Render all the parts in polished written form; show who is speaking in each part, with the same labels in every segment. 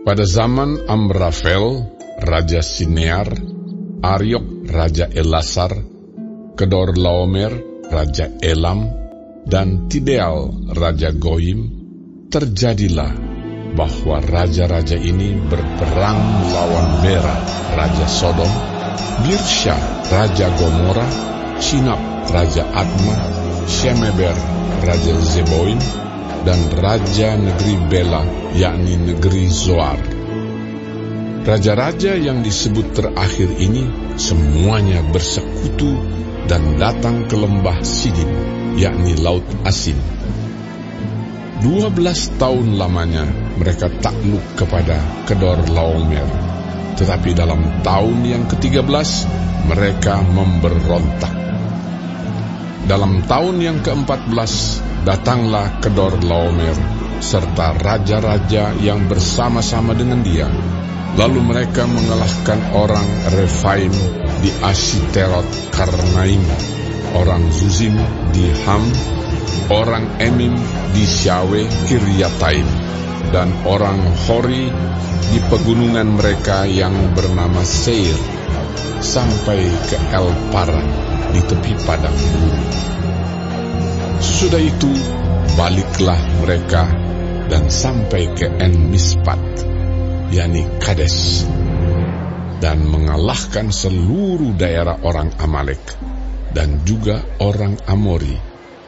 Speaker 1: Pada zaman Amrafel, Raja Sinear, Ariok, Raja Elasar, Kedorlaomer, Raja Elam, dan Tideal, Raja Goyim, terjadilah bahwa raja-raja ini berperang melawan Bera, Raja Sodom, Birsha, Raja Gomora, Sinab, Raja Adma, Shemeber, Raja Zeboim, dan Raja negeri Bela, yakni negeri Zoar. Raja-raja yang disebut terakhir ini semuanya bersekutu dan datang ke lembah Sidim, yakni Laut Asin. 12 tahun lamanya mereka takluk kepada Kedorlaomer, tetapi dalam tahun yang ke-13 mereka memberontak. Dalam tahun yang ke-14 datanglah Kedorlaomer serta raja-raja yang bersama-sama dengan dia. Lalu mereka mengalahkan orang Refaim di Ashiterot Karnaim, orang Zuzim di Ham, orang Emim di Syawe Kiryataim, dan orang Hori di pegunungan mereka yang bernama Seir, sampai ke El Paran di tepi padang gurun. Sesudah itu baliklah mereka dan sampai ke En Mispat, yakni Kades, dan mengalahkan seluruh daerah orang Amalek dan juga orang Amori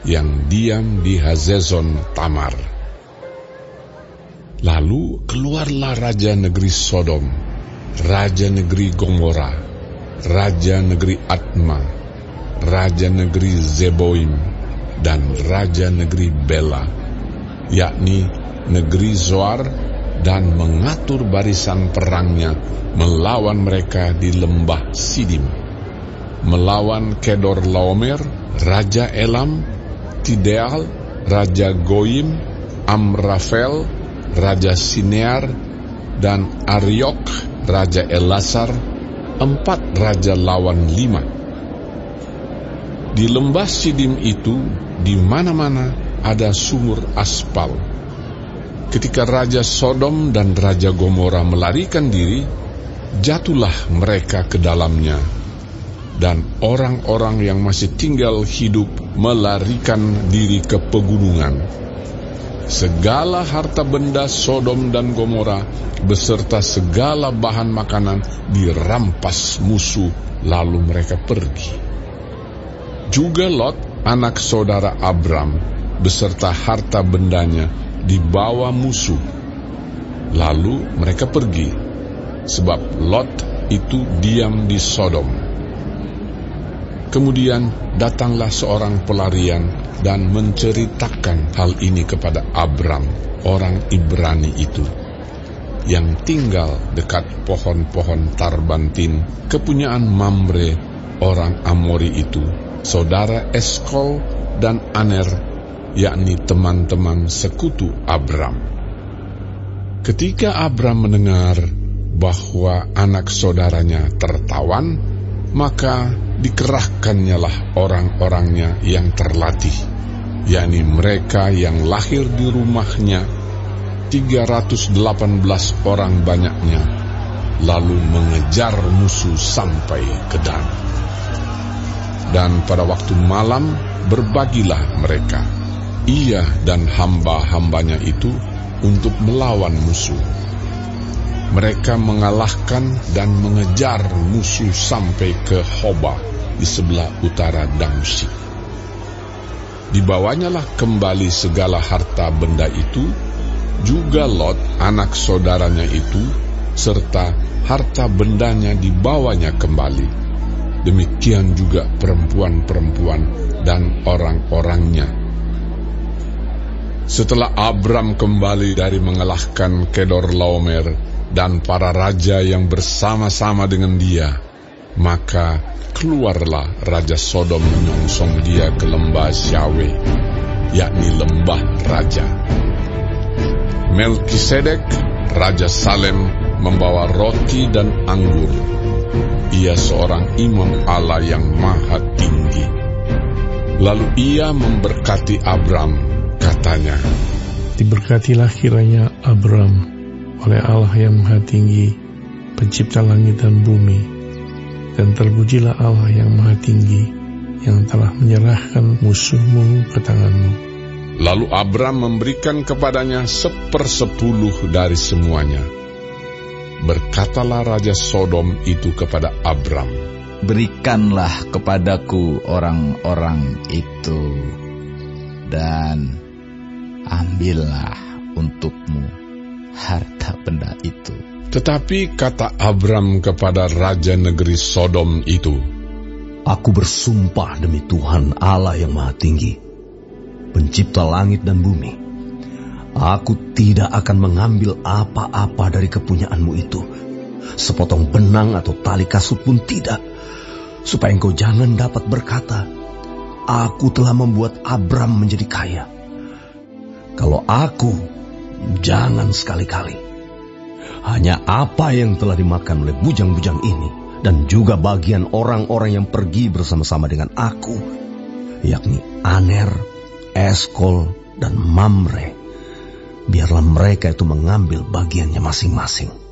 Speaker 1: yang diam di Hazezon Tamar. Lalu keluarlah raja negeri Sodom, raja negeri Gomora, raja negeri Adma, raja negeri Zeboim, dan raja negeri Bela, yakni negeri Zoar, dan mengatur barisan perangnya melawan mereka di lembah Sidim, melawan Kedorlaomer, Raja Elam, Tideal, Raja Goyim, Amrafel, Raja Sinear, dan Ariok, Raja Elasar, 4 raja lawan 5. Di lembah Sidim itu, di mana-mana ada sumur aspal. Ketika Raja Sodom dan Raja Gomora melarikan diri, jatuhlah mereka ke dalamnya, dan orang-orang yang masih tinggal hidup melarikan diri ke pegunungan. Segala harta benda Sodom dan Gomora beserta segala bahan makanan dirampas musuh, lalu mereka pergi. Juga Lot, anak saudara Abram, beserta harta bendanya dibawa musuh, lalu mereka pergi, sebab Lot itu diam di Sodom. Kemudian datanglah seorang pelarian dan menceritakan hal ini kepada Abram, orang Ibrani itu, yang tinggal dekat pohon-pohon tarbantin kepunyaan Mamre, orang Amori itu, saudara Eskol dan Aner, yakni teman-teman sekutu Abram. Ketika Abram mendengar bahwa anak saudaranya tertawan, maka dikerahkannyalah orang-orangnya yang terlatih, yakni mereka yang lahir di rumahnya, 318 orang banyaknya, lalu mengejar musuh sampai ke Dan. Dan pada waktu malam berbagilah mereka, ia dan hamba-hambanya itu, untuk melawan musuh. Mereka mengalahkan dan mengejar musuh sampai ke Hoba di sebelah utara Damsyik. Dibawanyalah kembali segala harta benda itu, juga Lot, anak saudaranya itu, serta harta bendanya dibawanya kembali. Demikian juga perempuan-perempuan dan orang-orangnya. Setelah Abram kembali dari mengalahkan Kedorlaomer dan para raja yang bersama-sama dengan dia, maka keluarlah Raja Sodom menyongsong dia ke lembah Syawe, yakni lembah raja. Melkisedek, Raja Salem, membawa roti dan anggur. Ia seorang imam Allah yang maha tinggi. Lalu ia memberkati Abram, katanya,
Speaker 2: "Diberkatilah kiranya Abram, oleh Allah yang Maha Tinggi, pencipta langit dan bumi, dan terpujilah Allah yang Maha Tinggi, yang telah menyerahkan musuhmu ke tanganmu.
Speaker 1: Lalu Abram memberikan kepadanya 1/10 dari semuanya. Berkatalah Raja Sodom itu kepada Abram,
Speaker 3: "Berikanlah kepadaku orang-orang itu, dan ambillah untukmu harta benda itu."
Speaker 1: Tetapi kata Abram kepada Raja negeri Sodom itu,
Speaker 4: "Aku bersumpah demi Tuhan Allah yang Maha Tinggi, pencipta langit dan bumi, aku tidak akan mengambil apa-apa dari kepunyaanmu itu, sepotong benang atau tali kasut pun tidak, supaya engkau jangan dapat berkata, aku telah membuat Abram menjadi kaya. Kalau aku, jangan sekali-kali. Hanya apa yang telah dimakan oleh bujang-bujang ini, dan juga bagian orang-orang yang pergi bersama-sama dengan aku, yakni Aner, Eskol, dan Mamre, biarlah mereka itu mengambil bagiannya masing-masing."